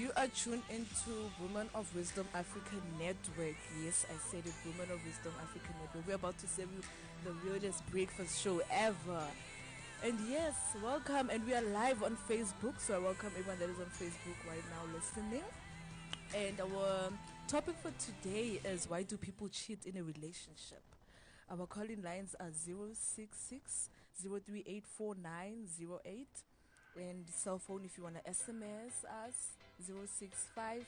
You are tuned into Women of Wisdom African Network. Yes, I said it, Women of Wisdom African Network. We're about to serve you the weirdest breakfast show ever. And yes, welcome. And we are live on Facebook. So I welcome everyone that is on Facebook right now listening. And our topic for today is, why do people cheat in a relationship? Our calling lines are 066 0384908. And cell phone, if you want to SMS us, 065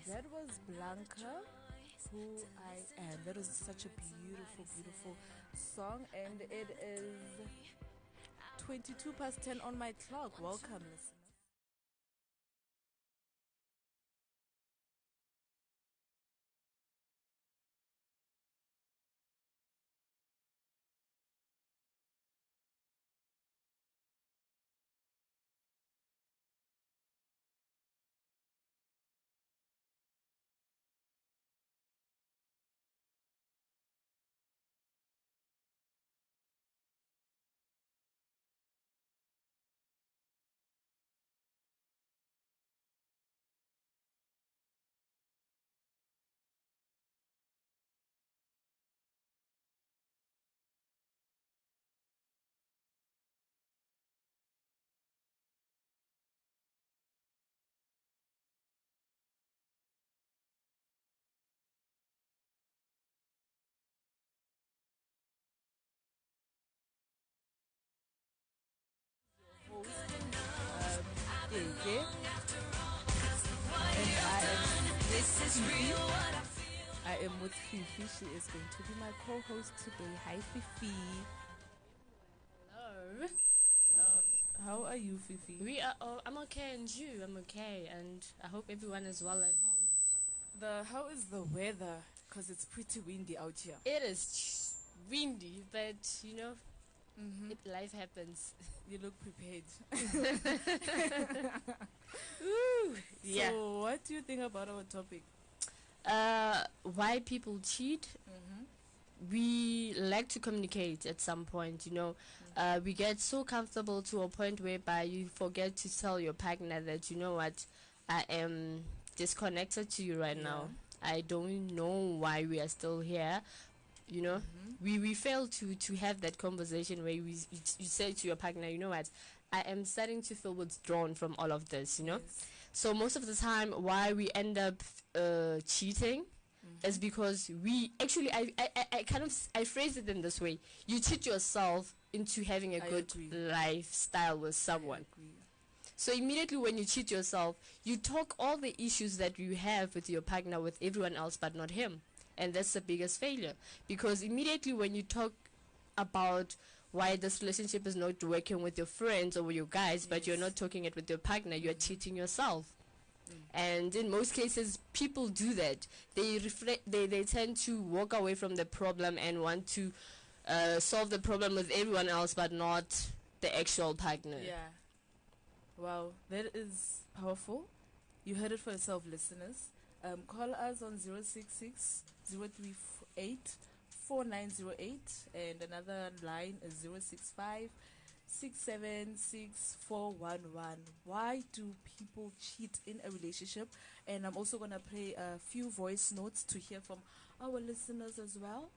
that was Blanca, Who I Am. That was such a beautiful, beautiful song. And it is 22 past 10 on my clock. Welcome, listeners. Host, KK, and I am with Fifi. She is going to be my co-host today. Hi, Fifi. Hello. Hello. How are you, Fifi? I'm okay, and you? I'm okay, and I hope everyone is well at home. How is the weather? Because it's pretty windy out here. It is windy, but life happens. You look prepared. Ooh, yeah. So, what do you think about our topic? Why people cheat? We like to communicate at some point. We get so comfortable to a point whereby you forget to tell your partner that, you know what, I am disconnected to you right now. I don't know why we are still here. We fail to have that conversation where you say to your partner, you know what, I am starting to feel withdrawn from all of this. Yes. So most of the time, why we end up cheating is because we actually, I phrase it in this way: you cheat yourself into having a good lifestyle with someone. So immediately when you cheat yourself, you talk all the issues that you have with your partner with everyone else but not him. And that's the biggest failure, because immediately when you talk about why this relationship is not working with your friends or with your guys, but you're not talking it with your partner, you're cheating yourself. And in most cases, people do that. They tend to walk away from the problem and want to solve the problem with everyone else, but not the actual partner. Yeah. Wow, that is powerful. You heard it for yourself, listeners. Call us on 066 038 4908, and another line is 065 676 Why do people cheat in a relationship? And I'm also going to play a few voice notes to hear from our listeners as well.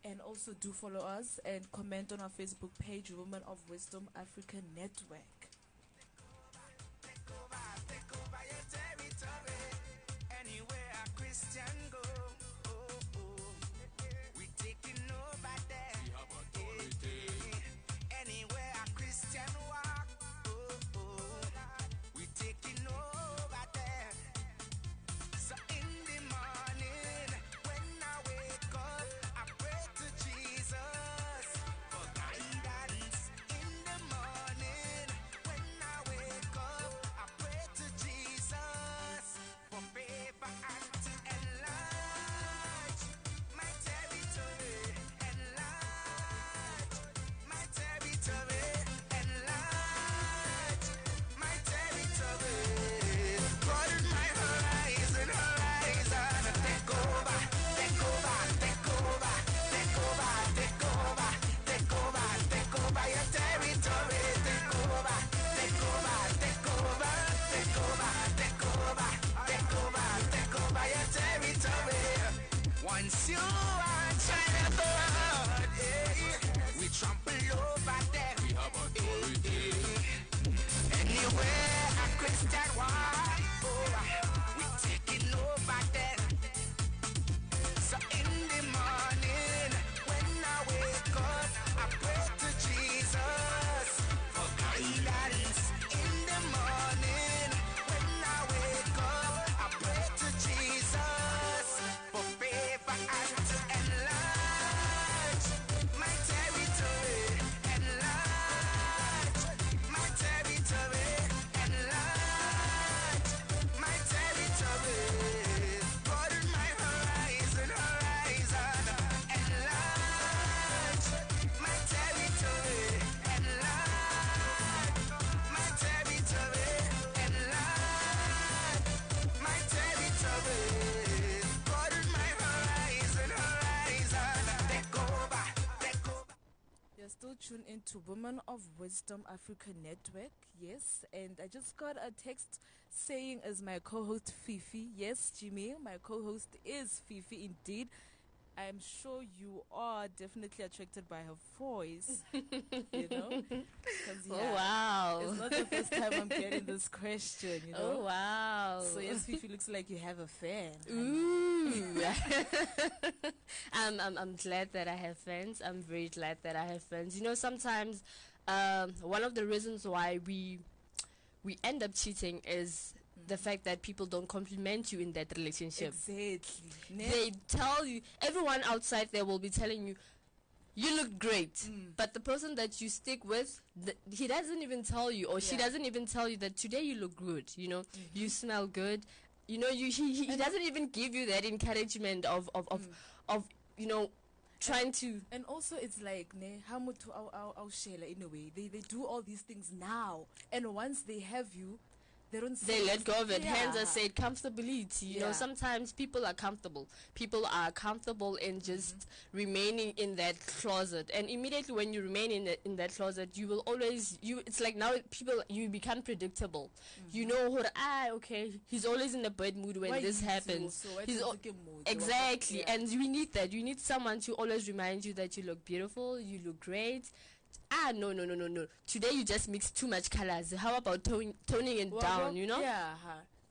And also do follow us and comment on our Facebook page, Women of Wisdom African Network. Christian go, we taking over there. We have authority. Anywhere a Christian walk, we taking over there. So in the morning, when I wake up, I pray to Jesus for guidance. In the morning, tune into Women of Wisdom Africa Network. Yes, and I just got a text saying, as my co-host Fifi. Yes, Jimmy, my co-host is Fifi indeed. I'm sure you are definitely attracted by her voice, you know? 'Cause, Oh, wow. it's not the first time I'm getting this question, you know? Oh, wow. So yes, Fifi, looks like you have a fan. Ooh. I'm glad that I have friends. I'm very glad that I have friends. You know, sometimes one of the reasons why we end up cheating is the fact that people don't compliment you in that relationship. Exactly. They tell you, everyone outside there will be telling you, you look great, but the person that you stick with, he doesn't even tell you, or she doesn't even tell you that today you look good, you know, you smell good, you know, he doesn't even give you that encouragement of you know, trying to. And also it's like how much our share in a way, they do all these things now, and once they have you, they let go of it. Yeah. Hands are said comfortability. You know, sometimes people are comfortable. People are comfortable in just remaining in that closet. And immediately when you remain in that closet, you will always, it's like now you become predictable. You know, okay, he's always in a bad mood when this happens. Exactly. Yeah. And we need that. You need someone to always remind you that you look beautiful, you look great. No. Today you just mix too much colors. How about toning it down, you know? Yeah.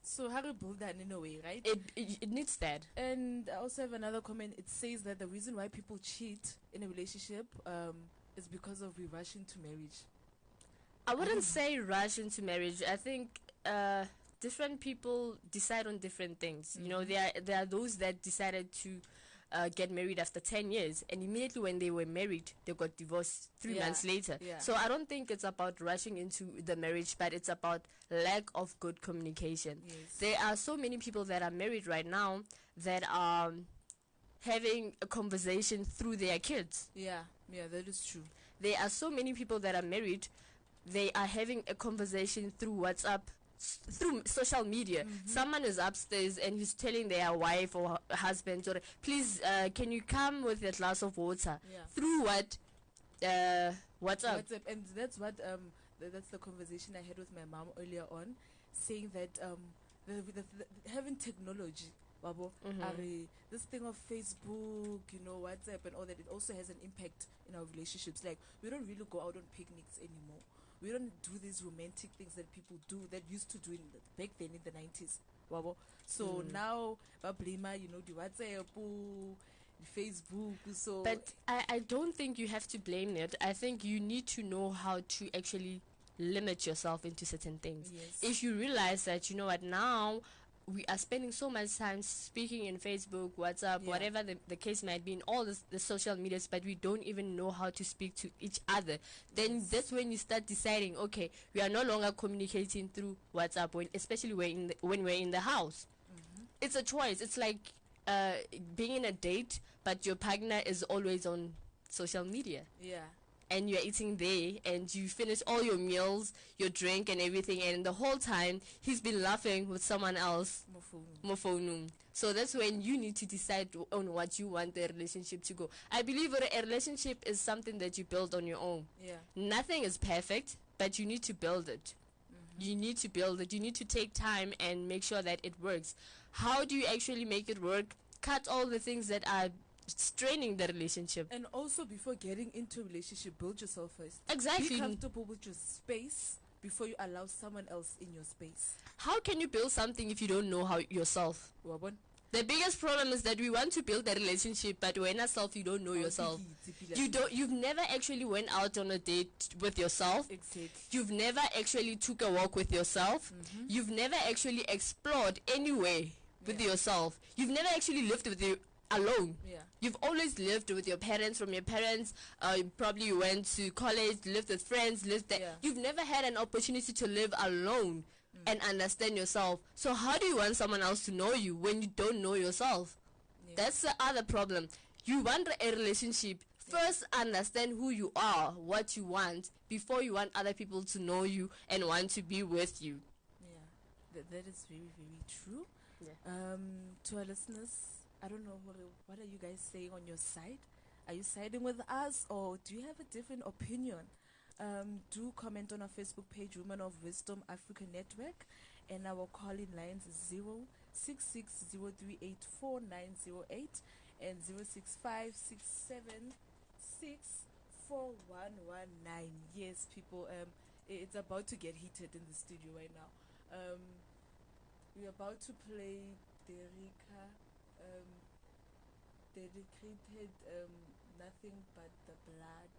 So how to build that in a way, right? It needs that. And I also have another comment. It says that the reason why people cheat in a relationship is because of we rush into marriage. I wouldn't say rush into marriage. I think different people decide on different things. You know, there are those that decided to get married after 10 years, and immediately when they were married they got divorced 3 months later. So I don't think it's about rushing into the marriage, but it's about lack of good communication. There are so many people that are married right now that are having a conversation through their kids. Yeah, that is true. There are so many people that are married, they are having a conversation through WhatsApp, through social media. Someone is upstairs and he's telling their wife or husband, or please can you come with a glass of water? Through what? WhatsApp. And that's what that's the conversation I had with my mom earlier on, saying that having technology, this thing of Facebook, you know, WhatsApp and all that, it also has an impact in our relationships. Like, we don't really go out on picnics anymore. We don't do these romantic things that people do, that used to do back then in the 90s. So now, you know, the WhatsApp, the Facebook. So, but I don't think you have to blame it. I think you need to know how to actually limit yourself into certain things. If you realize that, you know what, now we are spending so much time speaking in Facebook, WhatsApp, whatever the case might be, in all the social medias, but we don't even know how to speak to each other, then that's when you start deciding, okay, we are no longer communicating through WhatsApp, especially when we're in the house. It's a choice. It's like being in a date, but your partner is always on social media. And you're eating there, and you finish all your meals, your drink and everything, and the whole time he's been laughing with someone else. Mofonum. So that's when you need to decide on what you want the relationship to go. I believe a relationship is something that you build on your own. Nothing is perfect, but you need to build it. You need to build it. You need to take time and make sure that it works. How do you actually make it work? Cut all the things that are straining the relationship. And also, before getting into a relationship, build yourself first. Exactly. Be comfortable with your space before you allow someone else in your space. How can you build something if you don't know how yourself? The biggest problem is that we want to build a relationship, but when yourself, you don't know yourself. You've never actually went out on a date with yourself. You've never actually took a walk with yourself. You've never actually explored anywhere with yourself. You've never actually lived with you alone. You've always lived with your parents. From your parents, probably you went to college, lived with friends, lived there. You've never had an opportunity to live alone and understand yourself. So how do you want someone else to know you when you don't know yourself? That's the other problem. You want a relationship, first understand who you are, what you want, before you want other people to know you and want to be with you. That is very, very true. To our listeners, I don't know, what are you guys saying on your side? Are you siding with us, or do you have a different opinion? Do comment on our Facebook page, Women of Wisdom Africa Network, and our calling lines is 06603849808 and 06567641119. Yes, people, it's about to get heated in the studio right now. We're about to play Derika, dedicated, Nothing But the Blood.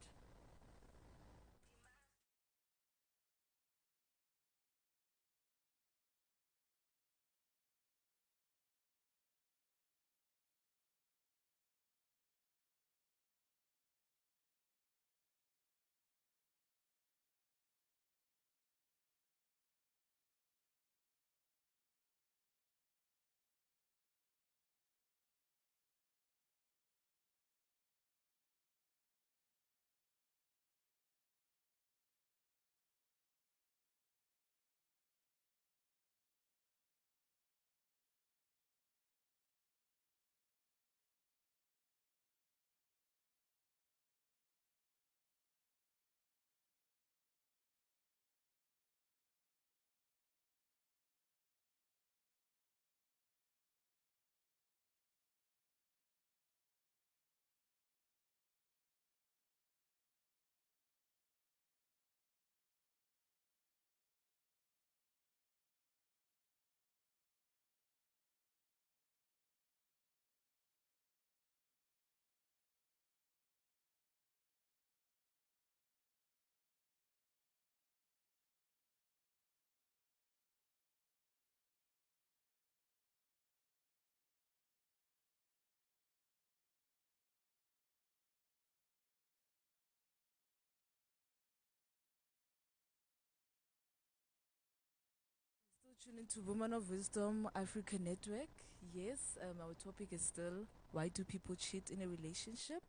Still tuning to Women of Wisdom Africa Network. Yes, our topic is still, why do people cheat in a relationship?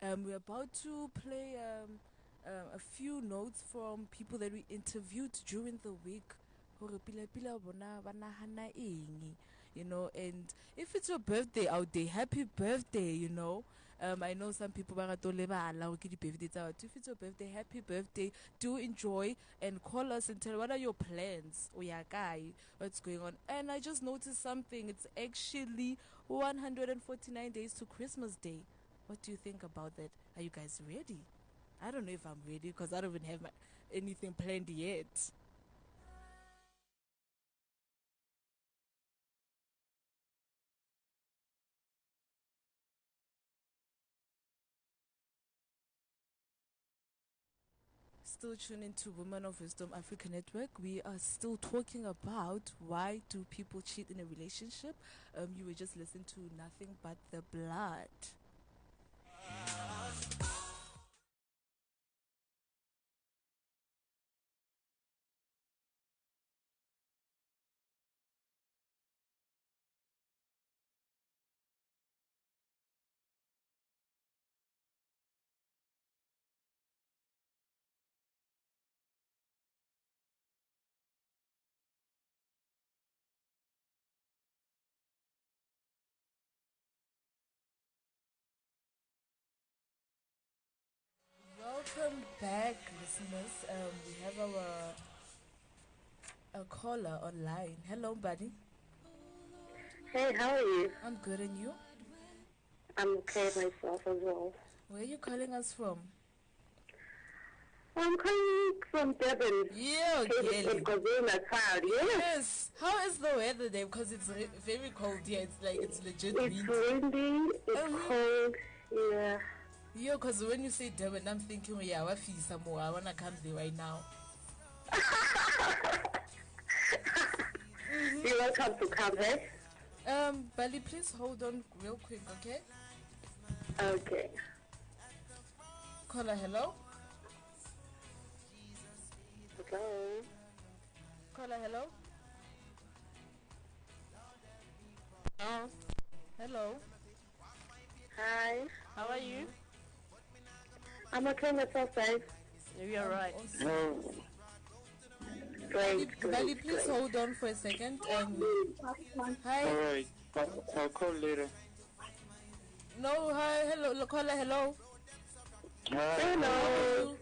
We're about to play a few notes from people that we interviewed during the week. Hore pila bona ba nahana eng, you know, and if it's your birthday out there, happy birthday, you know. I know some people ba rata ho lebala hore ke di-birthday tsa batho. If it's your birthday, happy birthday. Do enjoy and call us and tell what are your plans. O ya kae? What's going on? And I just noticed something. It's actually 149 days to Christmas Day. What do you think about that? Are you guys ready? I don't know if I'm ready because I don't even have anything planned yet. Still tuning to Women of Wisdom Africa Network. We are still talking about why do people cheat in a relationship. You were just listening to Nothing But the Blood. Welcome back, listeners. We have our caller online. Hello, buddy. Hey, how are you? I'm good, and you? I'm okay myself as well. Where are you calling us from? I'm calling from Durban. Yeah, It's Natal. Yes. Yes. How is the weather there? Because it's very cold here. It's like it's legit It's windy. windy, it's cold, yeah. Yeah, because when you say Durban, I'm thinking, yeah, I feel some more. I want to come there right now. You're welcome to come, hey? Bali, please hold on real quick, okay? Okay. Caller, hello? Hello. Caller, hello? Hello? Hi. How are you? I'm okay myself, guys. Maybe you're right. Awesome. Oh. Great, Bali, great, please great. hold on for a second. Hi. Alright, I'll call later. No, hi, hello, caller, hello. Hi, Hello.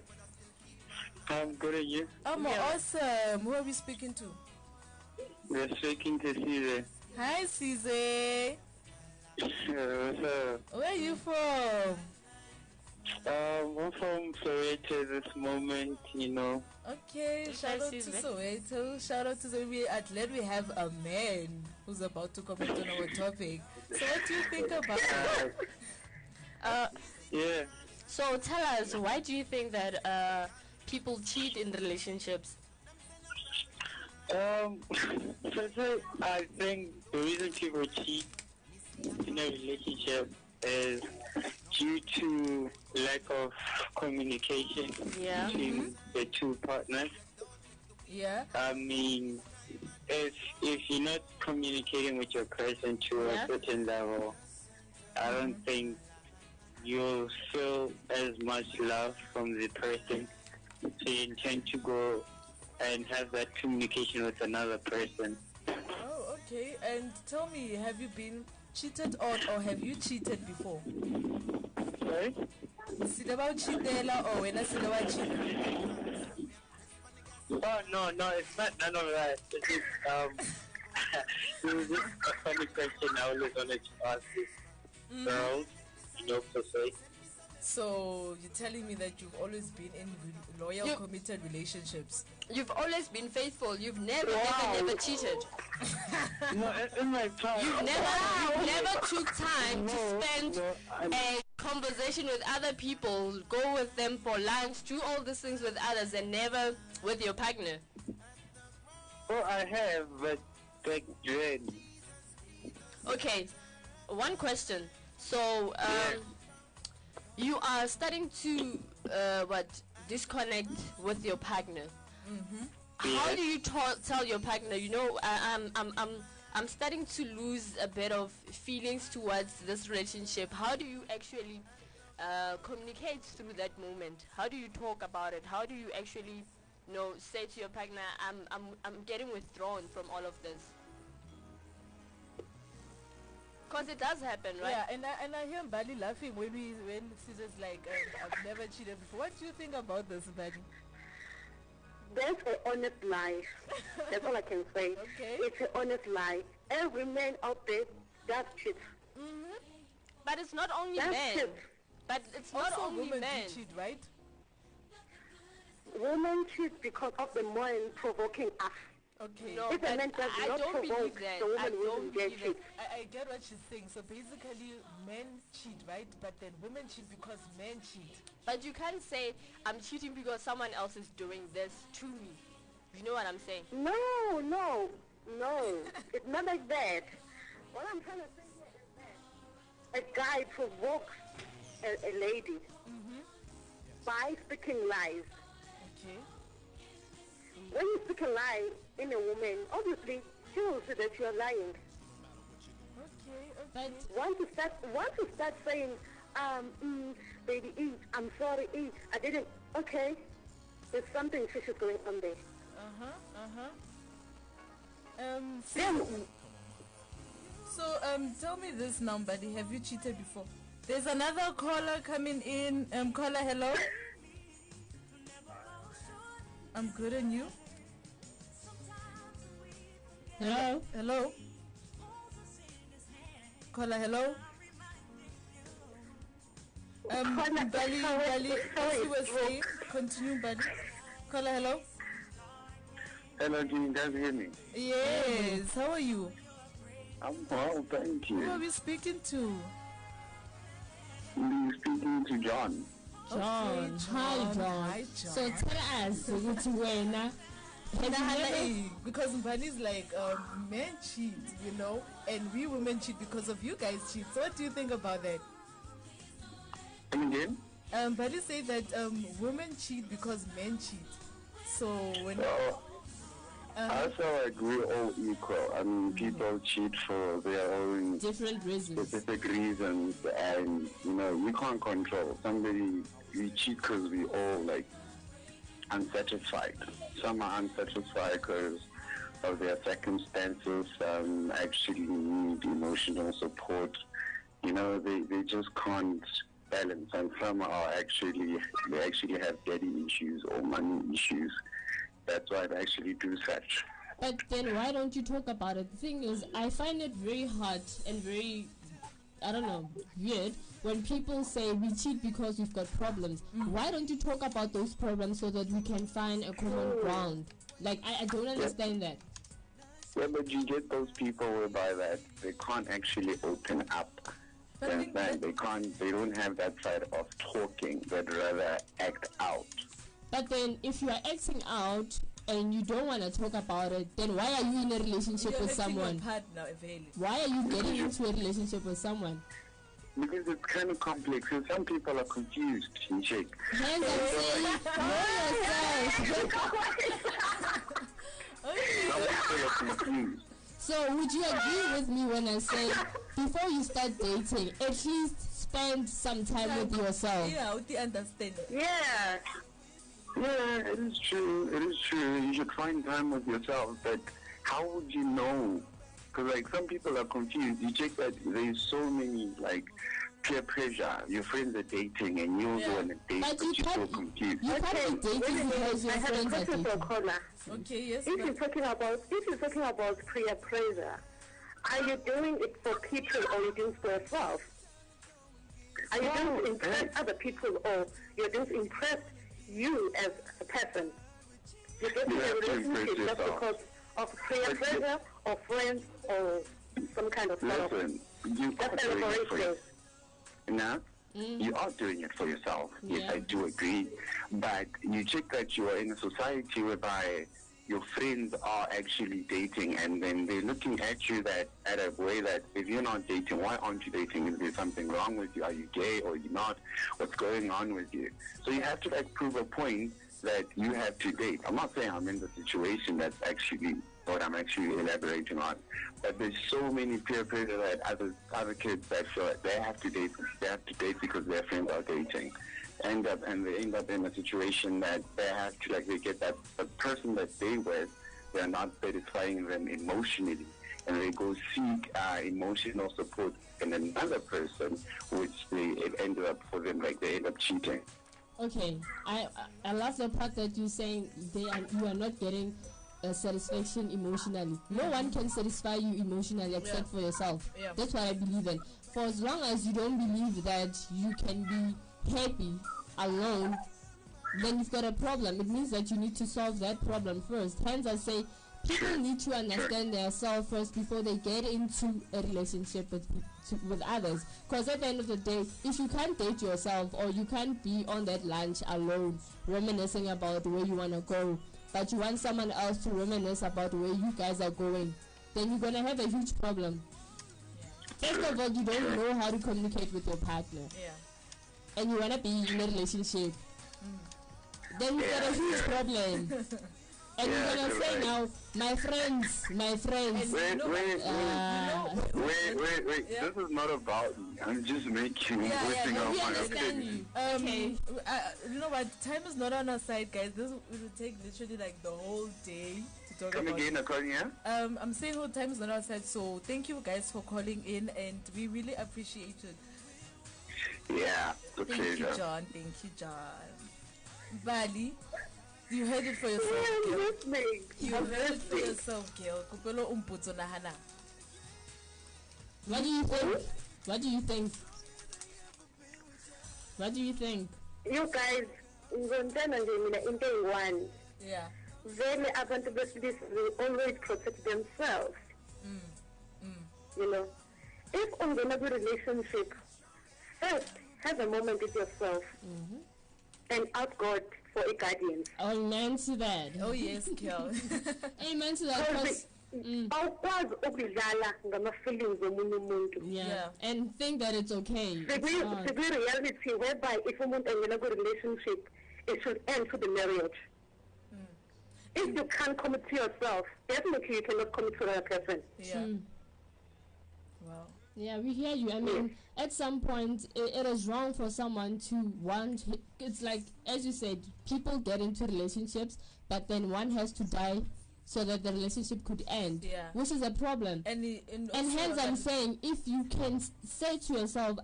I'm good at you. I'm awesome. Who are we speaking to? We're speaking to Caesar. Hi, Caesar. What's up? Where are you from? I'm from Soweto this moment, you know. Okay, shout out to Caesar. Soweto. Shout out to the we are glad we have a man who's about to comment on our topic. So what do you think about it? Yeah. So tell us, why do you think that people cheat in relationships? So I think the reason people cheat in a relationship is due to lack of communication Yeah. between the two partners. Yeah. I mean, if you're not communicating with your person to Yeah. a certain level, I don't think you'll feel as much love from the person. So you intend to go and have that communication with another person. Oh, okay. And tell me, have you been cheated on or have you cheated before? Sorry? Sidaba cheatela or when I sidaba cheat? Oh, no, it's not none of that. It's just, it was just a funny question I always wanted to ask this girls, per se. So you're telling me that you've always been in loyal, committed relationships? You've always been faithful. You've never cheated. No, in my past. You never took time to spend a conversation with other people, go with them for lunch, do all these things with others, and never with your partner. Well, I have, but back then. Okay, one question. So, you are starting to disconnect with your partner. How do you tell your partner? You know, I'm starting to lose a bit of feelings towards this relationship. How do you actually communicate through that moment? How do you talk about it? How do you actually, say to your partner, I'm getting withdrawn from all of this? Because it does happen, right? Yeah, and I hear Mbali laughing when Caesar's like, I've never cheated before. What do you think about this, Mbali? That's an honest lie. That's all I can say. Okay. It's an honest lie. Every man out there does cheat. But it's not only That's men. cheat. But it's not Also, only women men. do cheat, right? Women cheat because of the man provoking us. Okay. No, If a but man does I not don't believe provoke, that. the woman I will don't get believe it. cheat. I get what she's saying. So basically, men cheat, right? But then women cheat because men cheat. But you can't say I'm cheating because someone else is doing this to me. You know what I'm saying? No. It's not like that. What I'm trying to say here is that a guy provokes a lady by speaking lies. Okay. When you speak a lie in a woman, obviously she will say that you are lying. Okay. Once you start saying, baby E, I'm sorry E, I didn't. Okay, there's something fishy going on there. Caesar, so tell me this now, buddy. Have you cheated before? There's another caller coming in. Caller, hello. I'm good, and you? Hello? Hello. Caller, hello. Bali, as you were saying, continue, buddy. Caller, hello. Hello, can you guys hear me? Yes. How are you? I'm well, thank Who are you. we speaking to? You're speaking to John. John, Okay, hi John. John. Hi, John. So tell us, ukuthi wena Because Mbani's like men cheat, and we women cheat because of you guys cheat. So what do you think about that? Come again? Mbani said that women cheat because men cheat. So when I feel like we're all equal. I mean, people cheat for their own different reasons. specific reasons, and you can't control somebody. We cheat because we all like unsatisfied. Some are unsatisfied because of their circumstances. Actually need emotional support, they just can't balance, and some they actually have daddy issues or money issues. That's why they actually do such. But then why don't you talk about it? The thing is, I find it very hard and very, I don't know, weird when people say we cheat because we've got problems. Why don't you talk about those problems so that we can find a common ground? Like, I don't understand that. Yeah, but you get those people whereby that they can't actually open up. They don't have that side of talking. They'd rather act out. But then if you are acting out and you don't want to talk about it, then why are you in a relationship with someone? Why are you getting into a relationship with someone? Because it's kind of complex, and some people are confused, Jake. Hands up, say, know yourself. Some people are confused. So would you agree with me when I say before you start dating, at least spend some time with yourself? Yeah, I understand. Yeah. Yeah, it is true. It is true. You should find time with yourself, but how would you know? Because, like, some people are confused. You check that there's so many, like, peer pressure. Your friends are dating, and you also want to date, but you're so confused. You can't be dating because your friends are dating. Okay, yes. If you're talking about peer pressure, are you doing it for people or you doing it for yourself? Are you doing it to impress other people or you're doing it to impress you as a person? You get into a relationship just because of peer pressure or friends or some kind of Listen, you are doing it for yourself. You are doing it for yourself. Yeah. Yes, I do agree. But you check that you are in a society whereby your friends are actually dating, and then they're looking at you that at a way that if you're not dating, why aren't you dating? Is there something wrong with you? Are you gay or you're not? What's going on with you? So you have to like prove a point that you have to date. I'm not saying I'm in the situation that's actually what I'm actually elaborating on, but there's so many peer pressure that other kids that feel like they have to date because their friends are dating. They end up in a situation that they have to, like, they get that the person that they with, they're not satisfying them emotionally, and they go seek emotional support in another person, which it ended up for them, like they end up cheating. Okay, I love the part that you're saying you are not getting satisfaction emotionally. No one can satisfy you emotionally except for yourself. Yeah. That's what I believe in. For as long as you don't believe that you can be happy alone, then you've got a problem. It means that you need to solve that problem first. Hence I say people need to understand themselves first before they get into a relationship with others. Because at the end of the day, if you can't date yourself or you can't be on that lunch alone reminiscing about where you want to go, but you want someone else to reminisce about where you guys are going, then you're going to have a huge problem. First of all, you don't know how to communicate with your partner. And you want to be in a relationship. Then you've got a huge problem. And you're going to say now, my friends. Wait. This is not about me. I'm just making listing out my opinion. You know what? Time is not on our side, guys. This will take literally like the whole day to talk Come about. again, according here? I'm saying whole time is not on our side, so thank you guys for calling in, and we really appreciate it. Yeah, it's a Thank you, pleasure. John. Thank you, John. Bali, you heard it for yourself, I'm girl. listening. You heard it for yourself, girl. Kupelo umputso na hana. What do you think? What do you think? What do you think? You guys, ngizondana nje mina into eyi-one. Yeah. Vele abantu besilisa they always protect themselves. You know, if ungena kwi-relationship, first have a moment with yourself and ask God for a guardian. Amen to that. Oh yes, girl. Amen to that. Cause, awukwazi ukudlala ngama-feelings omunye umuntu. yeah, and think that it's okay. Sikwi-reality whereby if umuntu engena kwi-relationship, it should end to the marriage. If you can't commit to yourself, definitely you cannot commit to another person. Yeah. Wow. Yeah, we hear you. I mean, at some point, it is wrong for someone to want. It's like, as you said, people get into relationships, but then one has to die so that the relationship could end, Yeah. which is a problem. And And also, hence I'm saying, if you can say to yourself,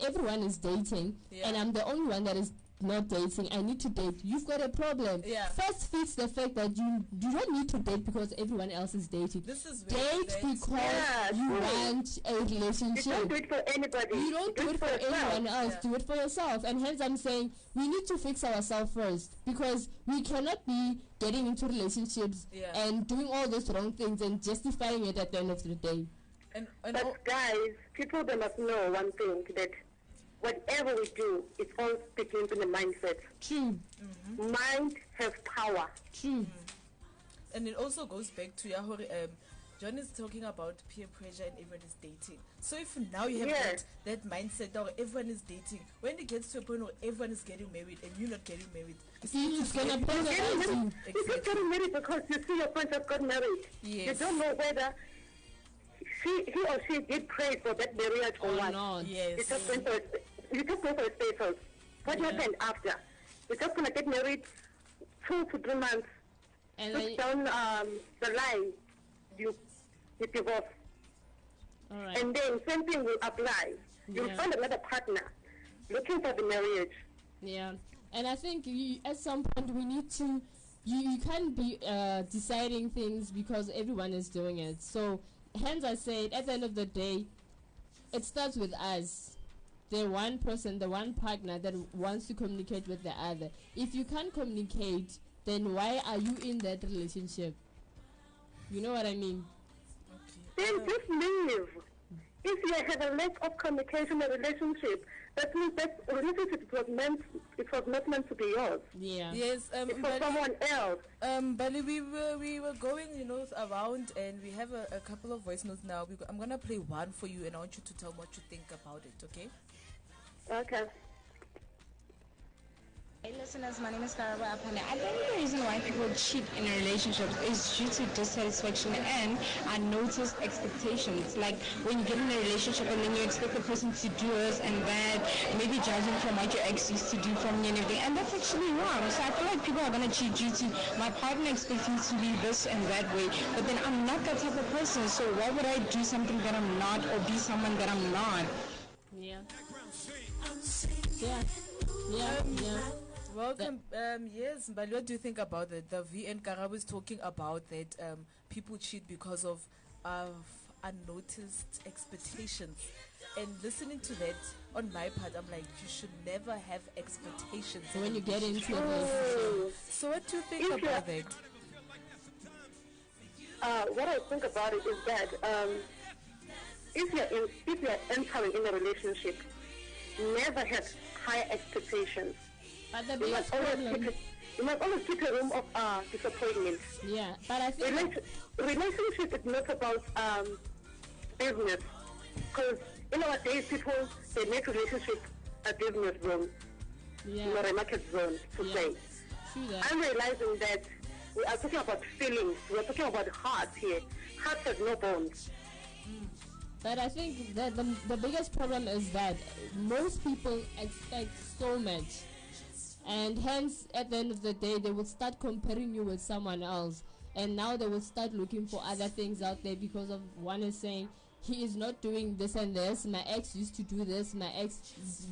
everyone is dating, Yeah. and I'm the only one that is not dating, I need to date, you've got a problem. Yeah. First fix the fact that you don't need to date because everyone else is dating. This is where Date that- because Yeah, you true. want a You don't relationship. do it for anybody. You don't do it for yourself. anyone else. Yeah. Do it for yourself. And hence I'm saying we need to fix ourselves first, because we cannot be getting into relationships Yeah. and doing all those wrong things and justifying it at the end of the day. and But guys, people, they must know one thing, that whatever we do, it all begins in the mindset. True. Mind has power. True. and it also goes back to Yahori. John is talking about peer pressure and everyone is dating. So if now you have Yeah. that mindset or everyone is dating, when it gets to a point where everyone is getting married and you're not getting married, It's gonna You're penalize getting you. married, you're just getting married because you see your friends have got married. Yes. You don't know whether he or she did pray for that marriage or Or what. not. yes. You just went for a status. What happened after? You're just gonna get married 2 to 3 months. And Push then, down the line, you divorce. alright. And then same thing will apply. You'll Yeah. find another partner looking for the marriage. Yeah, and I think at some point we need to. You can't be deciding things because everyone is doing it. So, hence I said, at the end of the day, it starts with us. The one person, the one partner that wants to communicate with the other. If you can't communicate, then why are you in that relationship? You know what I mean? Then just leave. If you have a lack of communication in a relationship, that means that relationship it was not meant to be yours. Yeah. Yes, It's for Bali, someone else. Bali, we were going, around, and we have a couple of voice notes now. I'm gonna play one for you, and I want you to tell me what you think about it. Okay? Okay. Hey listeners, my name is Karaba Apane. I think the reason why people cheat in relationships is due to dissatisfaction and unnoticed expectations. Like when you get in a relationship and then you expect the person to do this and that, maybe judging from what your ex used to do from you and everything, and that's actually wrong. So I feel like people are going to cheat due to my partner expects me to be this and that way, but then I'm not that type of person, so why would I do something that I'm not or be someone that I'm not? Yeah. Yeah. Yeah. Yeah. Welcome. Yes, but what do you think about it? The VN Karab is talking about that people cheat because of unnoticed expectations. And listening to that, on my part, I'm like, you should never have expectations When you get into a Oh. relationship. So what do you think If you- about that? What I think about it is that if you're entering in a relationship, never have high expectations. But the You biggest must always keep a room of disappointment. yeah, but I think Relationship is not about business, because in our days people they make relationship a business zone, yeah, not a market zone to Yeah. say. true that. I'm realizing that we are talking about feelings. We are talking about heart here. Heart has no bones. But I think that the biggest problem is that most people expect so much, and hence at the end of the day they will start comparing you with someone else, and now they will start looking for other things out there because of one is saying he is not doing this and this, my ex used to do this, my ex,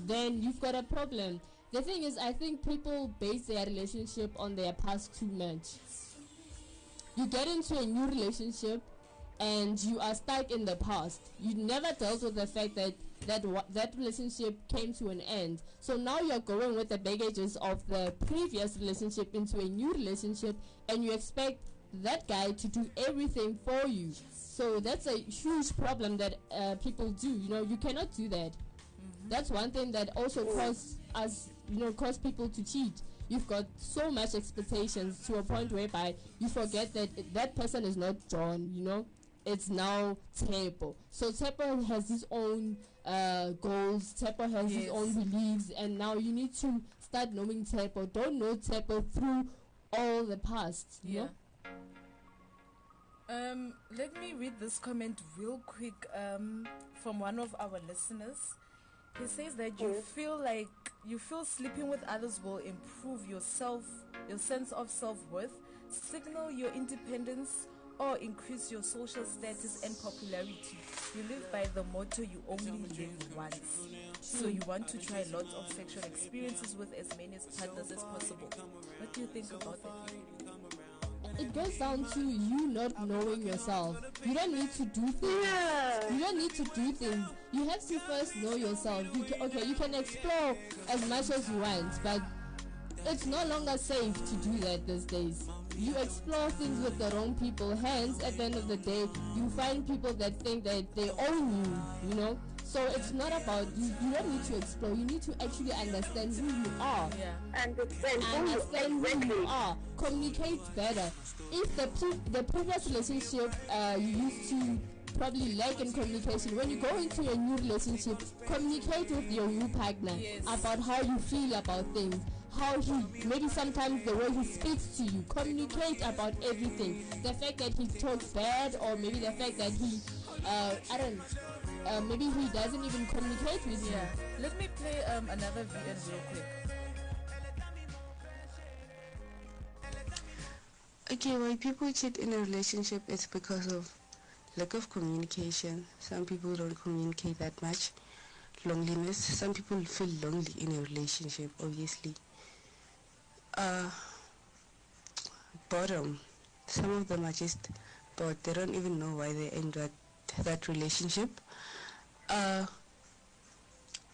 then you've got a problem. The thing is, I think people base their relationship on their past too much. You get into a new relationship and you are stuck in the past. You never dealt with the fact that relationship came to an end. So now you're going with the baggages of the previous relationship into a new relationship, and you expect that guy to do everything for you. So that's a huge problem that people do. You cannot do that. That's one thing that also cause people to cheat. You've got so much expectations to a point whereby you forget that that person is not John, it's now Tepo. So Tepo has his own goals, Tepo has his own beliefs, and now you need to start knowing Tepo. Don't know Tepo through all the past, you know? Let me read this comment real quick from one of our listeners. He says that you feel sleeping with others will improve your sense of self-worth. signal your independence, or increase your social status and popularity. You live by the motto, you only live once. So you want to try lots of sexual experiences with as many partners as possible. What do you think about that? It goes down to you not knowing yourself. You don't need to do things. Yeah. You don't need to do things. You have to first know yourself. You can explore as much as you want, but it's no longer safe to do that these days. You explore things with the wrong people, hence at the end of the day you find people that think that they own you know. So it's not about you don't need to explore, you need to actually understand who you are. Understand Who you are. Communicate better. If the previous relationship you used to probably lack in communication, when you go into a new relationship, communicate with your new partner about how you feel about things, how he, maybe sometimes the way he speaks to you, communicate about everything. The fact that he talks bad, or maybe the fact that he maybe he doesn't even communicate with you. Let me play another VN real quick. Okay, why people cheat in a relationship is because of lack of communication. Some people don't communicate that much. Loneliness. Some people feel lonely in a relationship, obviously. Boredom. Some of them are just bored. They don't even know why they end that relationship.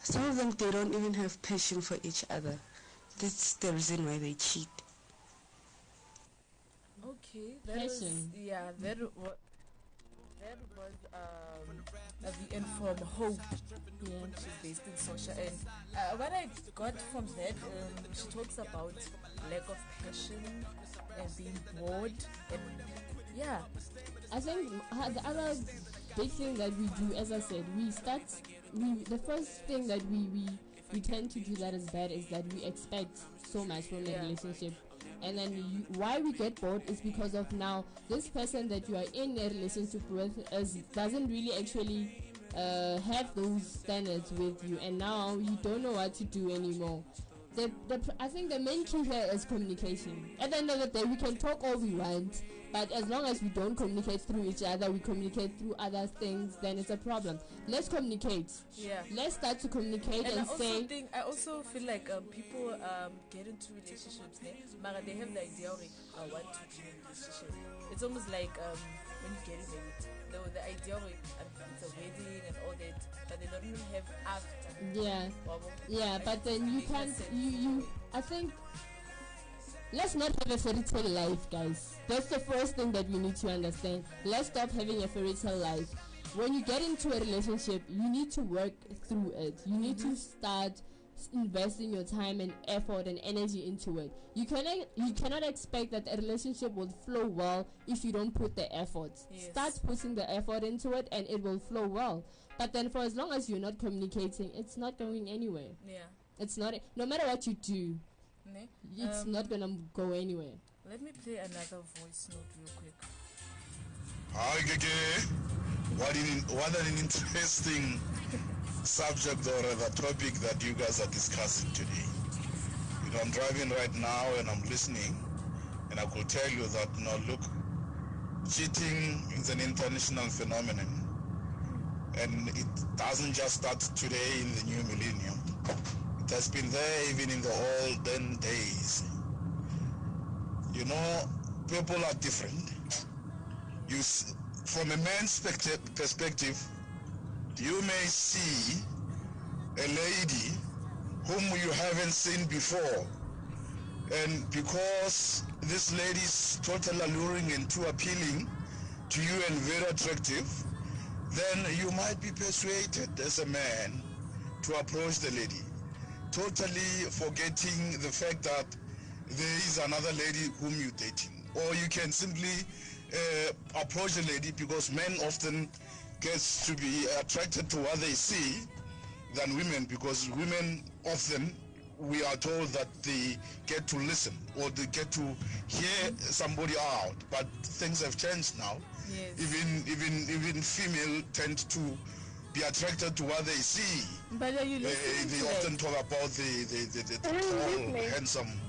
Some of them, they don't even have passion for each other. That's the reason why they cheat. Okay, that was a VN from Hope. She's based in Social, and what I got from that, she talks about lack of passion and being bored, and I think the other big thing that we do, as I said, the first thing that we tend to do that is bad is that we expect so much from a relationship. And then why we get bored is because of now this person that you are in a relationship with doesn't really actually have those standards with you, and now you don't know what to do anymore. I think the main key here is communication. At the end of the day, we can talk all we want, but as long as we don't communicate through each other, we communicate through other things, then it's a problem. Let's communicate. Let's start to communicate and say. I also feel like people get into relationships, but they have the idea of I want to be in a relationship. It's almost like when you get married, the idea of it's a wedding and all that, but they don't even have after. But then you can't. I think. Let's not have a fairy tale life, guys. That's the first thing that we need to understand. Let's stop having a fairy tale life. When you get into a relationship, you need to work through it. You need to start investing your time and effort and energy into it. You cannot expect that a relationship will flow well if you don't put the effort. Start putting the effort into it and it will flow well. But then for as long as you're not communicating, it's not going anywhere. It's not, no matter what you do, it's not gonna go anywhere. Let me play another voice note real quick. Hi, Gege. What an interesting subject or the topic that you guys are discussing today. You know, I'm driving right now and I'm listening, and I could tell you that, look, cheating is an international phenomenon, and it doesn't just start today in the new millennium. It has been there even in the olden days. You know, people are different. From a man's perspective, you may see a lady whom you haven't seen before, and because this lady is totally alluring and too appealing to you and very attractive, then you might be persuaded as a man to approach the lady, totally forgetting the fact that there is another lady whom you're dating. Or you can simply approach the lady, because men often gets to be attracted to what they see than women, because women often, we are told that they get to listen or they get to hear somebody out, but things have changed now. Even female tend to be attracted to what they see. But are you listening they often talk about the tall, handsome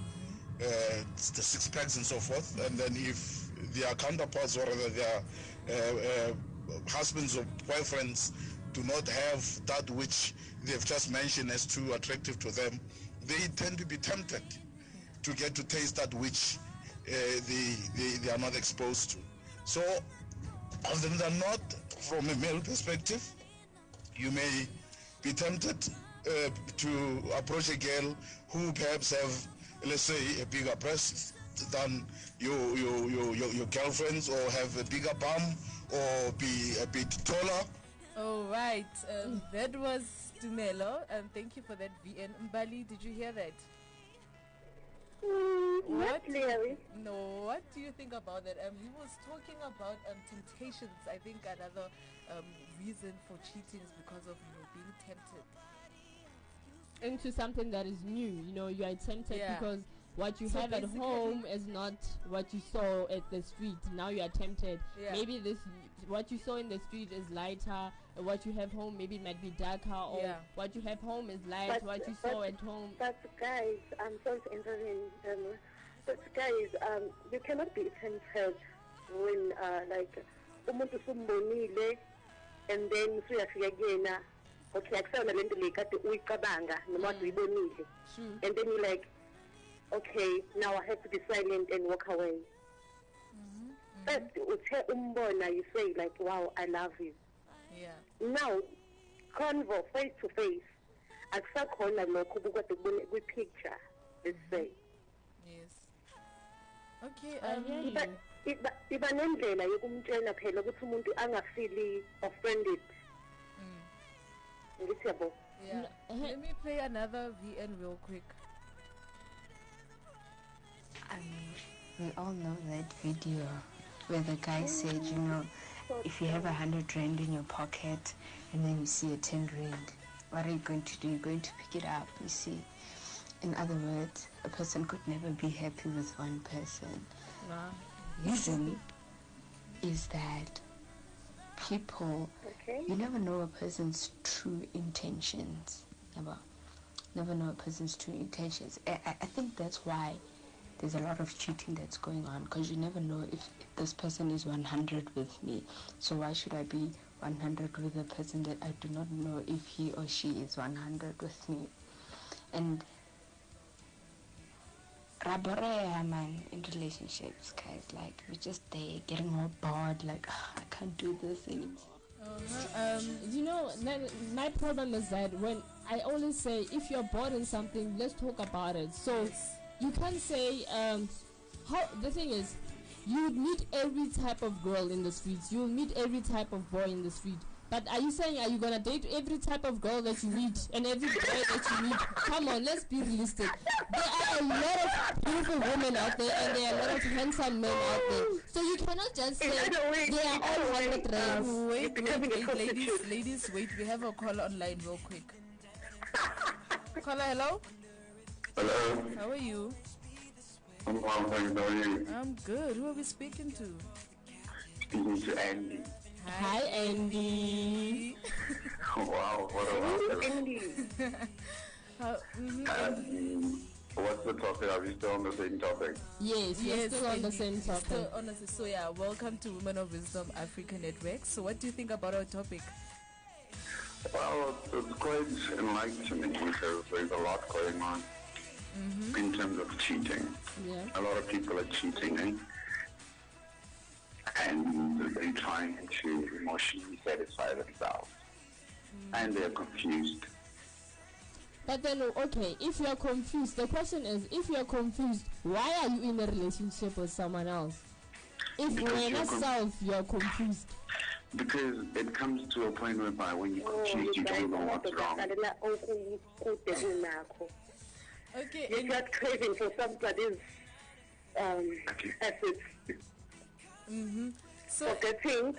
the six packs and so forth, and then if their counterparts or rather their husbands or boyfriends do not have that which they've just mentioned as too attractive to them, they tend to be tempted to get to taste that which they are not exposed to. So often than not, from a male perspective, you may be tempted to approach a girl who perhaps have, let's say, a bigger breast than your girlfriends, or have a bigger bum, or be a bit taller. All right, that was Tumelo, and thank you for that, VN. Mbali, did you hear that? Not really. No, what do you think about that? He was talking about temptations. I think another reason for cheating is because of being tempted into something that is new. You are tempted because what you have at home is not what you saw at the street. Now you are tempted. Maybe what you saw in the street is lighter, and what you have home maybe it might be darker, or what you have home is light, what you saw at home. But guys, I'm sorry to intervene. But guys, you cannot be tempted when like umuntu sumbonile and then suyafika kuyena, okay, akusona lento le kade uyicabanga noma uyibonile, and then you're like, okay, now I have to be silent and walk away. But you say like, wow, I love you. Now, convo face to face, akusakhona lokho kukade kwi-picture, let's say. Yes. Okay. Iba nendlela yokumtshela phela ukuthi umuntu angafili offended. Yeah. Let me play another VN real quick. I mean, we all know that video where the guy said, if you have 100 rand in your pocket and then you see a 10 rand, what are you going to do? You're going to pick it up, you see. In other words, a person could never be happy with one person. Reason is that people, you never know a person's true intentions. Never know a person's true intentions. I think that's why there's a lot of cheating that's going on, because you never know if this person is 100 with me. So why should I be 100 with a person that I do not know if he or she is 100 with me? And raborea, man, in relationships, guys, like we're just there getting all bored, like I can't do this anymore. My problem is that when I always say, if you're bored in something, let's talk about it. So you can't say the thing is, you meet every type of girl in the streets, you meet every type of boy in the street, but are you saying, are you gonna date every type of girl that you meet and every boy that you meet? Come on, let's be realistic. There are a lot of beautiful women out there, and there are a lot of handsome men out there, so you cannot just say they are all 100 rands. Wait, ladies, wait, we have a caller online real quick. Caller, hello? Hello. How are you? I'm well, thanks. How are you? I'm good. Who are we speaking to? Speaking to Andy. Hi, Andy. Wow, what a laughter. Andy. What's the topic? Are we still on the same topic? Yes, we're still on the same topic. So welcome to Women of Wisdom Africa Network. So what do you think about our topic? Well, it's quite enlightening because there's a lot going on in terms of cheating. Yeah. A lot of people are cheating, and they're trying to emotionally satisfy themselves, and they're confused. But then, okay, if you are confused, the question is, if you are confused, why are you in a relationship with someone else? If when yourself you are confused. Because it comes to a point whereby when you're confused, you don't know what's wrong. Okay, you're just craving for somebody's assets. So forgetting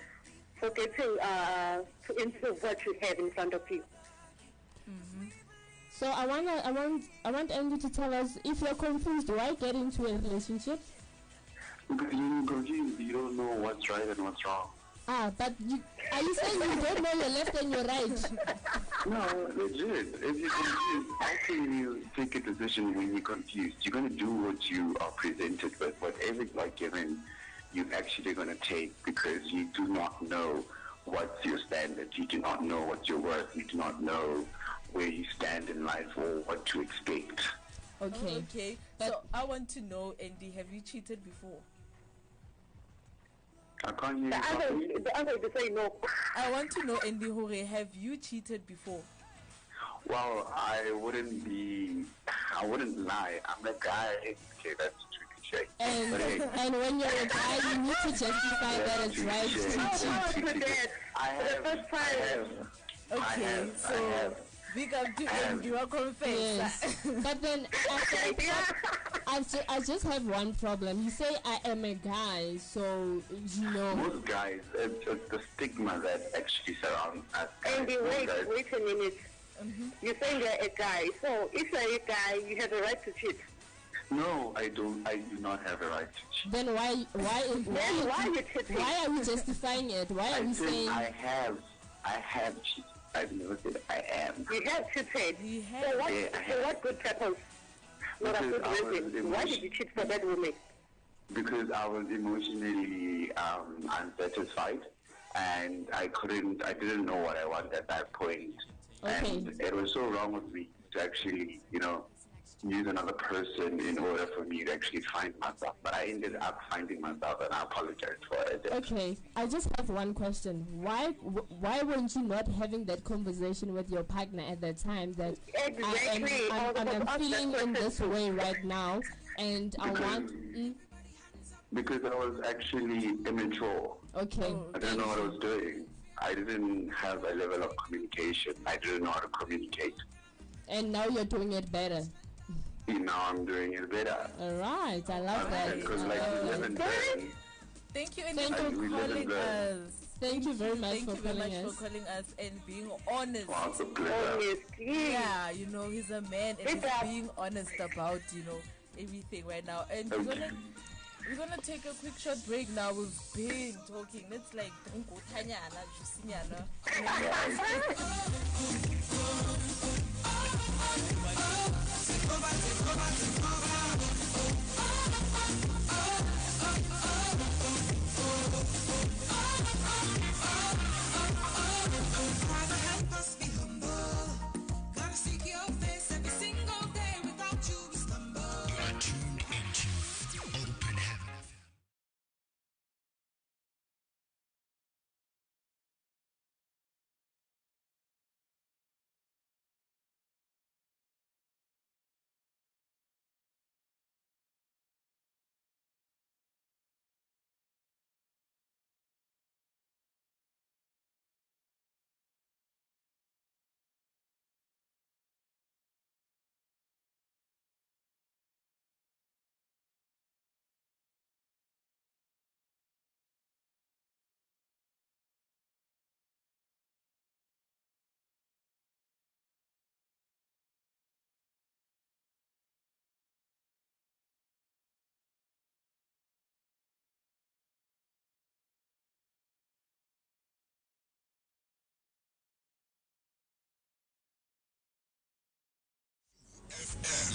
to improve what you have in front of you. So I want Andy to tell us, if you're confused, why get into a relationship? Because you're confused, you don't know what's right and what's wrong. But are you saying you don't know your left and your right? No, legit. If you're confused, how can you take a decision when you're confused? You're going to do what you are presented with. Whatever you are given, you're actually going to take because you do not know what's your standard. You do not know what you're worth. You do not know where you stand in life or what to expect. Okay. Okay. So I want to know, Andy, have you cheated before? I can't hear you The properly. answer is to say no. I want to know, Andy Hore, have you cheated before? Well, I wouldn't lie. I'm a guy. Okay, that's too cliche. And, But hey, and when you're a guy, you need to justify that it's right to cheat. I have. Okay, so big up to Andy, welcome face. Yes. But then I just have one problem. You say I am a guy, so you know. Most guys, it's the stigma that actually surrounds us. Andy, wait a minute. You're saying you're a guy. So if you're a guy, you have a right to cheat. No, I don't. I do not have a right to cheat. Then why you cheating? Why are we justifying it? Why are we saying I have cheated. I've never said I am. You have cheated. You have. For what good purpose? Not a good reason. Why did you cheat for that woman? Because I was emotionally unsatisfied, and I didn't know what I wanted at that point. Okay. And it was so wrong of me to actually, use another person in order for me to actually find myself. But I ended up finding myself, and I apologize for it. Okay, I just have one question. Why weren't you not having that conversation with your partner at that time that Exactly. I'm feeling in this way right now, and I want... Because I was actually immature. Okay. I didn't know what I was doing. I didn't have a level of communication. I didn't know how to communicate. And now you're doing it better. Now I'm doing it better. All right, I love that. Because like we live and learn. Thank you, Andy, for calling us. Thank you very much for calling us and being honest. Wow, it's a pleasure. Yeah, he's a man and he's being honest about, everything right now. And we're gonna take a quick short break now. We've been talking. It's like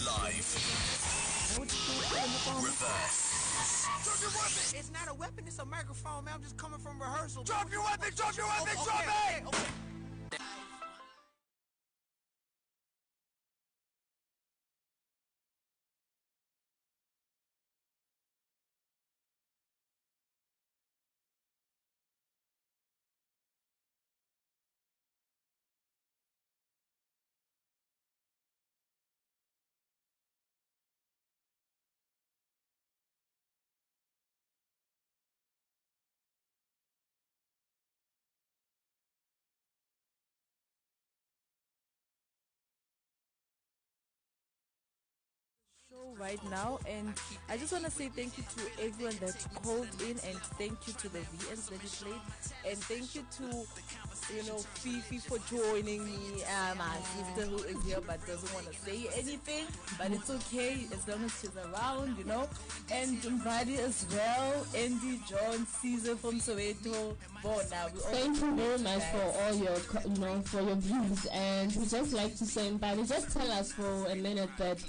Live. Reverse. Drop your weapon! It's not a weapon, it's a microphone, man. I'm just coming from rehearsal. Drop your weapon! Drop your weapon! Drop it! Okay. show right now, and I just want to say thank you to everyone that called in, and thank you to the VNs that you played, and thank you to Fifi for joining me, my sister who is here but doesn't want to say anything, but it's okay as long as she's around, and Mbadi as well, Andy, John, Caesar from Soweto, Bona. Thank you very much for all your, for your views, and we just like to say, Mbadi, just tell us for a minute that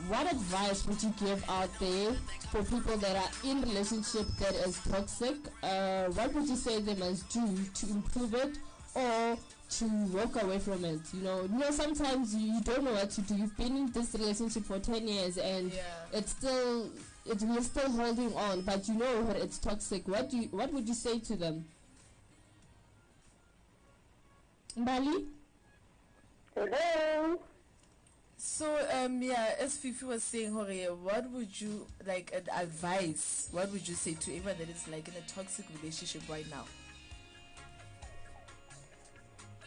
what advice would you give out there for people that are in relationship that is toxic? What would you say they must do to improve it or to walk away from it? Sometimes you don't know what to do. You've been in this relationship for 10 years and we're still holding on, but you know that it's toxic. What would you say to them? Mbali? Hello? So, as Fifi was saying, what would you, advise, what would you say to everyone that is, in a toxic relationship right now?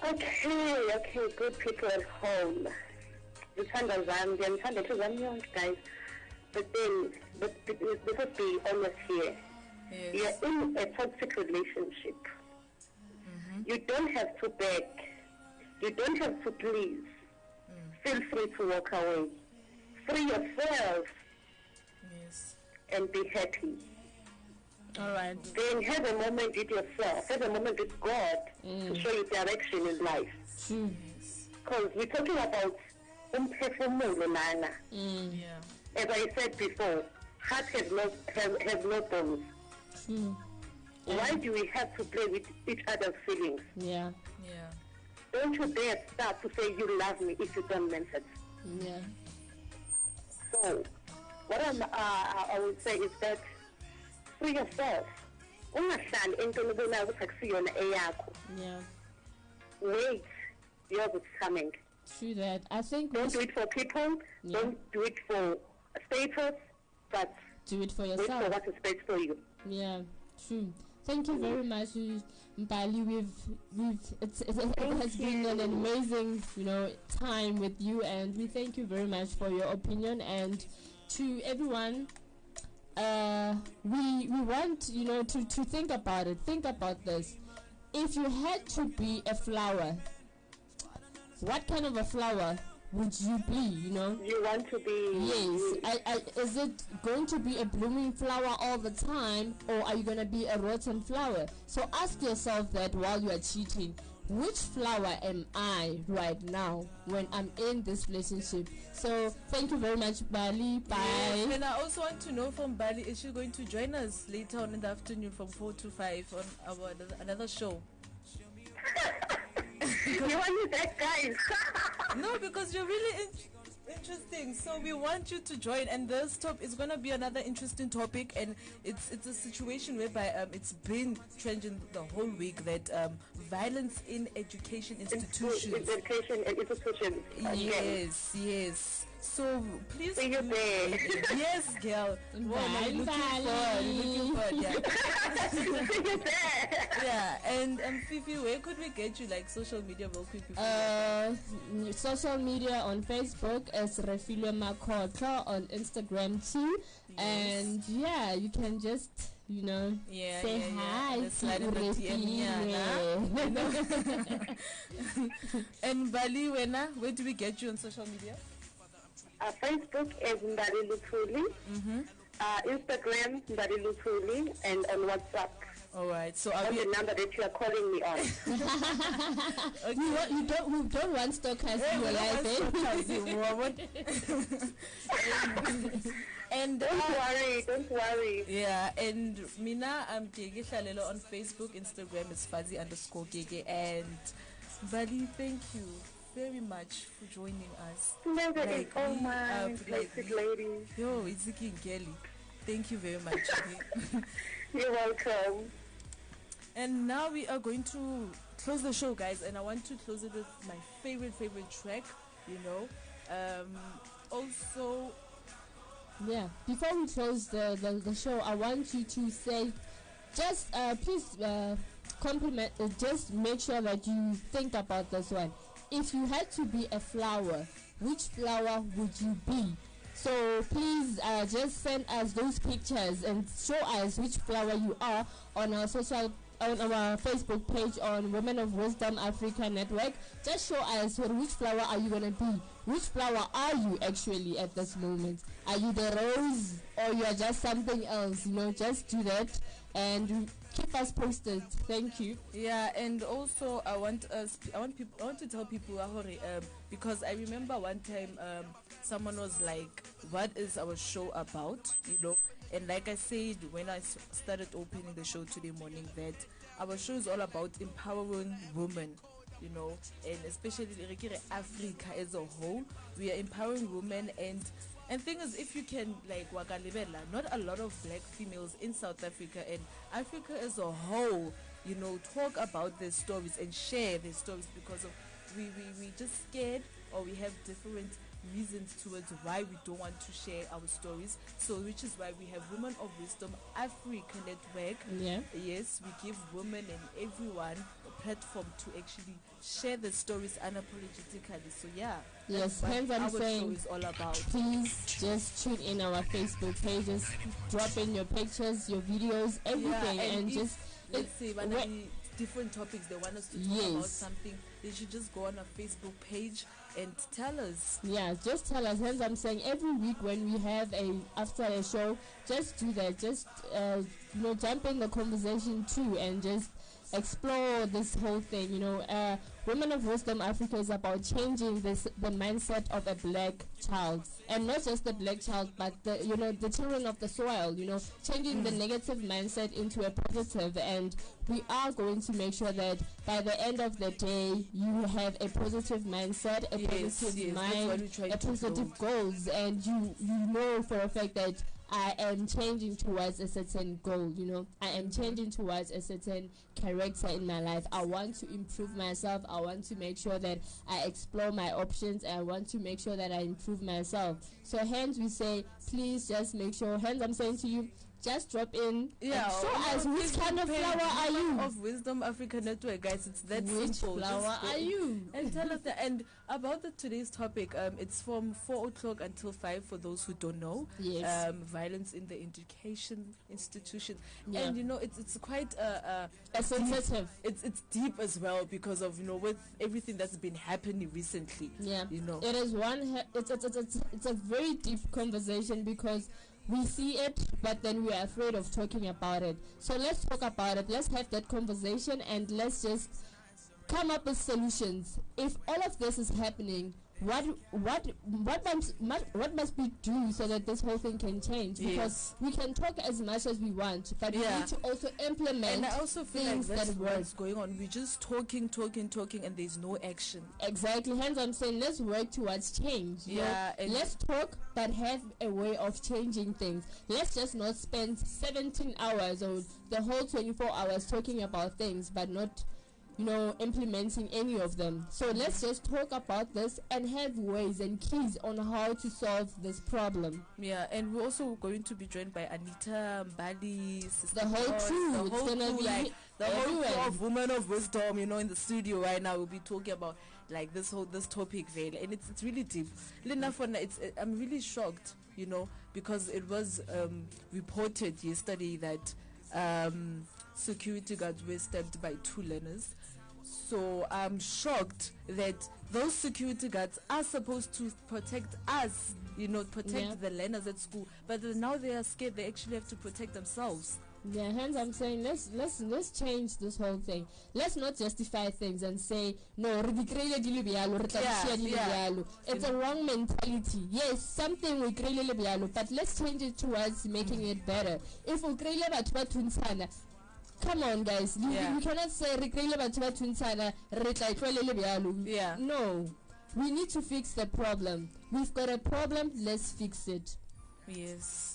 Okay, good people at home. Guys. But then, let us be honest here. Yes. You're in a toxic relationship. You don't have to beg. You don't have to please. Feel free to walk away. Free yourself. Yes. And be happy. All right. Then have a moment with yourself. Have a moment with God to show you direction in life. Because we're talking about umphefumulo nana. Yeah. As I said before, heart has no bones. Why do we have to play with each other's feelings? Yeah. Don't you dare start to say you love me if you don't mean it. Yeah. So, what I would say is that free yourself. Yeah. Wait, yours is coming. True that. I think don't do it for people. Yeah. Don't do it for status, but do it for yourself. Wait for what is best for you. Yeah, true. Thank you very much, Mbali. It has been an amazing, time with you, and we thank you very much for your opinion. And to everyone, we want to think about it. Think about this. If you had to be a flower, what kind of a flower would you be? You want to be. Yes. Is it going to be a blooming flower all the time, or are you going to be a rotten flower? So ask yourself that while you are cheating. Which flower am I right now when I'm in this relationship? So thank you very much, Bali. Bye. Yes, and I also want to know from Bali, is she going to join us later on in the afternoon from 4 to 5 on our another show? You want that, guys? No, because you're really interesting. So we want you to join, and this top is gonna be another interesting topic, and it's a situation whereby it's been trending the whole week that violence in education institutions. Education and institutions. Yes. So please. See you there. Yes, girl. Looking forward. Yeah. See you there. Yeah, and Fifi, where could we get you, social media real quick? Social media on Facebook is Refilwe Makotlo, on Instagram too. Yes. And you can just say hi to Refilwe. And Bali, where do we get you on social media? Facebook is Ndari Lutuli, Instagram Ndari Lutuli, and on WhatsApp. All right, so on the number that you are calling me on. Okay. We don't want stalkers in your life, And don't worry. Yeah, and Mina, I'm Gege Hlalelo on Facebook, Instagram is Fuzzy_Gege, and Bali, thank you very much for joining us. Lady. Yo, it's Ziki Ngeli. Thank you very much. You're welcome. And now we are going to close the show, guys, and I want to close it with my favorite track, also, before we close the show, I want you to say, just please compliment, just make sure that you think about this one. If you had to be a flower, which flower would you be? So please just send us those pictures and show us which flower you are on our Facebook page on Women of Wisdom Africa Network. Just show us which flower are you gonna be. Which flower are you actually at this moment? Are you the rose or you are just something else? Just do that and keep us posted. Thank you. Yeah, and also I want to tell people because I remember one time someone was like, what is our show about? And like I said when I started opening the show today morning, that our show is all about empowering women, and especially Africa as a whole. We are empowering women, and thing is, if you can, like, not a lot of black females in South Africa and Africa as a whole, talk about their stories and share their stories, because of we just scared, or we have different reasons towards why we don't want to share our stories. So which is why we have Women of Wisdom Africa Network. Yeah. Yes, we give women and everyone a platform to actually share the stories unapologetically. So yeah. Yes, hence I'm saying, show is all about. Please just tune in our Facebook pages, drop in your pictures, your videos, everything, and just let's say different topics they want us to talk about something, they should just go on our Facebook page and tell us. Yeah, just tell us. Hence I'm saying every week when we have after a show, just do that. Just jump in the conversation too and just explore this whole thing. Women of Wisdom Africa is about changing the mindset of a black child, and not just the black child, but the children of the soil. Changing the negative mindset into a positive, and we are going to make sure that by the end of the day you have a positive mindset, a positive mind, a positive goals, and you know for a fact that I am changing towards a certain goal. I am changing towards a certain character in my life. I want to improve myself. I want to make sure that I explore my options. I want to make sure that I improve myself. So hence we say, please just make sure. Hence I'm saying to you, just drop in. Yeah. Show us which kind of flower are you? Of Wisdom Africa Network, guys. It's that which simple. Which flower are you? And tell us that. And about today's topic, it's from 4 o'clock until 5 for those who don't know. Yes. Violence in the education institution. Yeah. And it's quite sensitive. It's deep as well, because of with everything that's been happening recently. Yeah. It is it's a very deep conversation, because we see it, but then we are afraid of talking about it. So let's talk about it. Let's have that conversation, and let's just come up with solutions. If all of this is happening, what must we do so that this whole thing can change? Because we can talk as much as we want, but we need to also implement. And I also feel things like that's that work. what's going on. We're just talking, and there's no action. Exactly. Hence I'm saying, let's work towards change. Let's talk, but have a way of changing things. Let's just not spend 17 hours or the whole 24 hours talking about things, but not implementing any of them. So let's just talk about this and have ways and keys on how to solve this problem. Yeah, and we're also going to be joined by Anita, Mbali, the whole crew. The whole crew of Women of Wisdom, in the studio right now. We'll be talking about like this topic, and it's really deep. I'm really shocked, because it was reported yesterday that security guards were stabbed by 2 learners. So I'm shocked that those security guards are supposed to protect us, protect the learners at school, but now they are scared. They actually have to protect themselves. Yeah, hence I'm saying let's change this whole thing. Let's not justify things and say no. It's a wrong mentality. Yes, something we but let's change it towards making it better. If we come on, guys. You cannot say no. We need to fix the problem. We've got a problem. Let's fix it. Yes.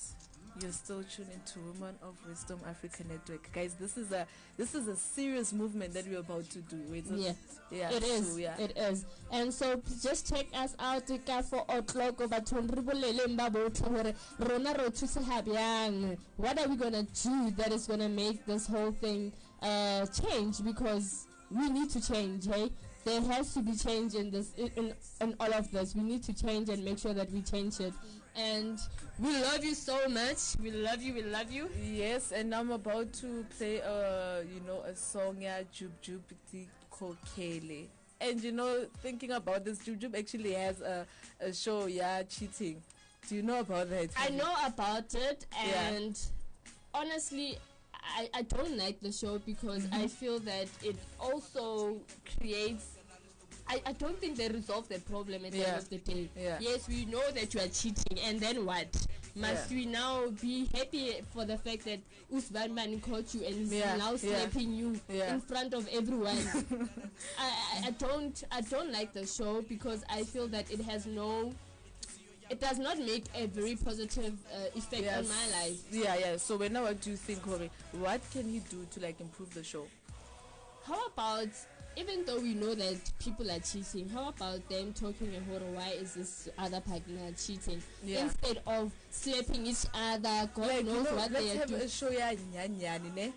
You're still tuning to Women of Wisdom Africa Network, guys. This is a serious movement that we're about to do. It is. It is. And so just check us out. 4 o'clock over what are we gonna do that is gonna make this whole thing change? Because we need to change. Hey, there has to be change in this, in all of this. We need to change and make sure that we change it. And we love you so much. We love you. We love you. Yes, and I'm about to play a song, yeah, Jub Jub Ti Kokele. And thinking about this, Jub Jub actually has a show, yeah, cheating. Do you know about that? I know about it, and honestly, I don't like the show because I feel that it also creates. I don't think they resolve the problem at the end of the day. Yes, we know that you are cheating, and then what? Must we now be happy for the fact that Usman Man caught you and is now slapping you in front of everyone? I don't like the show because I feel that it does not make a very positive effect on my life. Yeah. So now what do you think, Corey? What can he do to improve the show? How about, even though we know that people are cheating, how about them talking about why is this other partner cheating instead of slapping each other? God knows what they are doing. Let's have a show.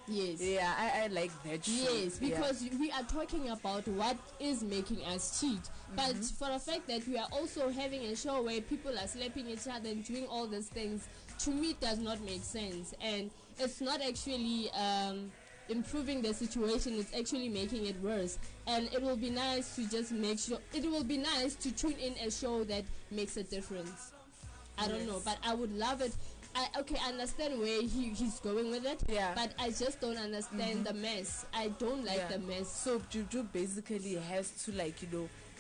Yes. Yeah, I like that show. Yes, because we are talking about what is making us cheat. But for the fact that we are also having a show where people are slapping each other and doing all these things, to me it does not make sense. And it's not actually improving the situation, it's actually making it worse. And it will be nice to just make sure, it will be nice to tune in a show that makes a difference. I don't know, but I would love it. I understand where he's going with it, but I just don't understand the mess. I don't like the mess. So Juju basically has to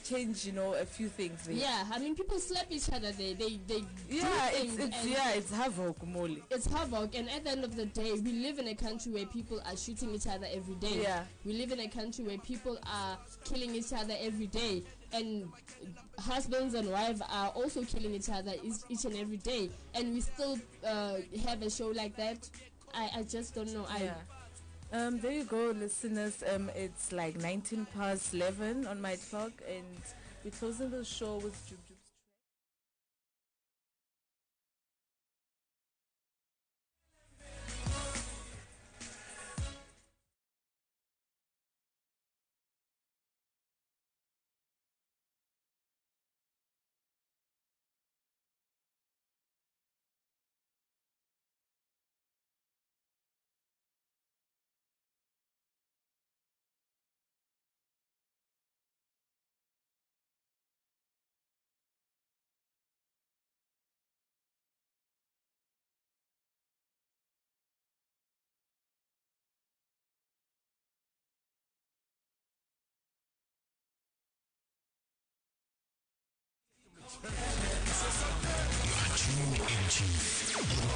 change a few things there. Yeah, I mean, people slap each other, they do things, it's havoc, Molly. It's havoc, and at the end of the day, we live in a country where people are shooting each other every day. We live in a country where people are killing each other every day, and husbands and wives are also killing each other each and every day, and we still have a show like that. I just don't know. There you go, listeners. It's 11 on my clock, and we're closing the show with Jub Jub's You are tuning into